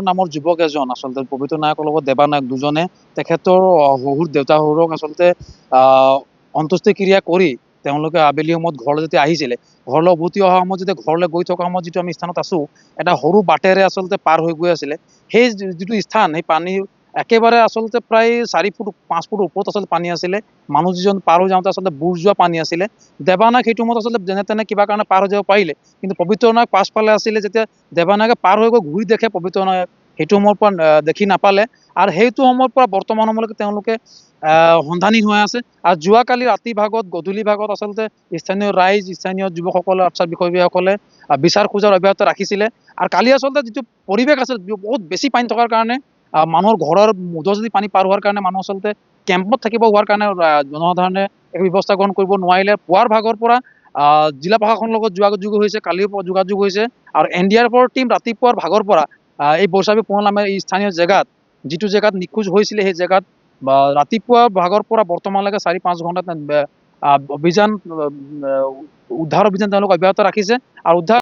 নামৰ যুৱক এজন আচলতে পবিত্ৰ নায়কৰ লগত দেৱা নায়ক দুজনে তেখেতৰ শহুৰ দেউতাহঁতক আচলতে অন্ত্যেষ্টিক্ৰিয়া কৰি তেওঁলোকে আবেলি সময়ত ঘৰলৈ যেতিয়া আহিছিলে, ঘৰলৈ উভতি অহা সময়ত যেতিয়া ঘৰলৈ গৈ থকা সময়ত যিটো আমি স্থানত আছোঁ, এটা সৰু বাটেৰে আচলতে পাৰ হৈ গৈ আছিলে। সেই যিটো স্থান, সেই পানী একেবাৰে আচলতে প্ৰায় 4 ফুট 5 ফুট ওপৰত আচলতে পানী আছিলে। মানুহ যিজন পাৰ হৈ যাওঁতে আচলতে বুৰ যোৱা পানী আছিলে। দেৱা নায়ক সেইটো সময়ত আচলতে যেনে তেনে কিবা কাৰণে পাৰ হৈ যাব পাৰিলে, কিন্তু পবিত্ৰ নায়ক পাছফালে আছিলে। যেতিয়া দেৱা নায়কে পাৰ হৈ গৈ ঘূৰি দেখে পবিত্ৰ নায়ক সেইটো সময়ৰ পৰা দেখি নাপালে, আৰু সেইটো সময়ৰ পৰা বৰ্তমান সময়লৈকে তেওঁলোকে সন্ধানহীন হৈ আছে। আৰু যোৱাকালি ৰাতি ভাগত গধূলি ভাগত আচলতে স্থানীয় ৰাইজ, স্থানীয় যুৱকসকলে, আফচাৰ বিষয়সকলে বিচাৰ খোজাৰ অব্যাহত ৰাখিছিলে। আৰু কালি আচলতে যিটো পৰিৱেশ আছিল, বহুত বেছি পানী থকাৰ কাৰণে মানুহৰ ঘৰৰ মধুজুদি পানী পাৰ হোৱাৰ কাৰণে মানুহ আচলতে কেম্পত থাকিব হোৱাৰ কাৰণে জনসাধাৰণে একো ব্যৱস্থা গ্ৰহণ কৰিব নোৱাৰিলে। পুৱাৰ ভাগৰ পৰা জিলা প্ৰশাসনৰ লগত যোগাযোগ হৈছে, কালিও যোগাযোগ হৈছে। আৰু NDRFৰ টীম ৰাতিপুৱাৰ ভাগৰ পৰা এই বৈশাখী পুনৰ নামে এই স্থানীয় জেগাত, যিটো জেগাত নিখোজ হৈছিলে, সেই জেগাত ৰাতিপুৱা ভাগৰ পৰা বৰ্তমানলৈকে 4-5 ঘণ্টা অভিযান, উদ্ধাৰ অভিযান তেওঁলোক অব্যাহত ৰাখিছে। আৰু উদ্ধাৰ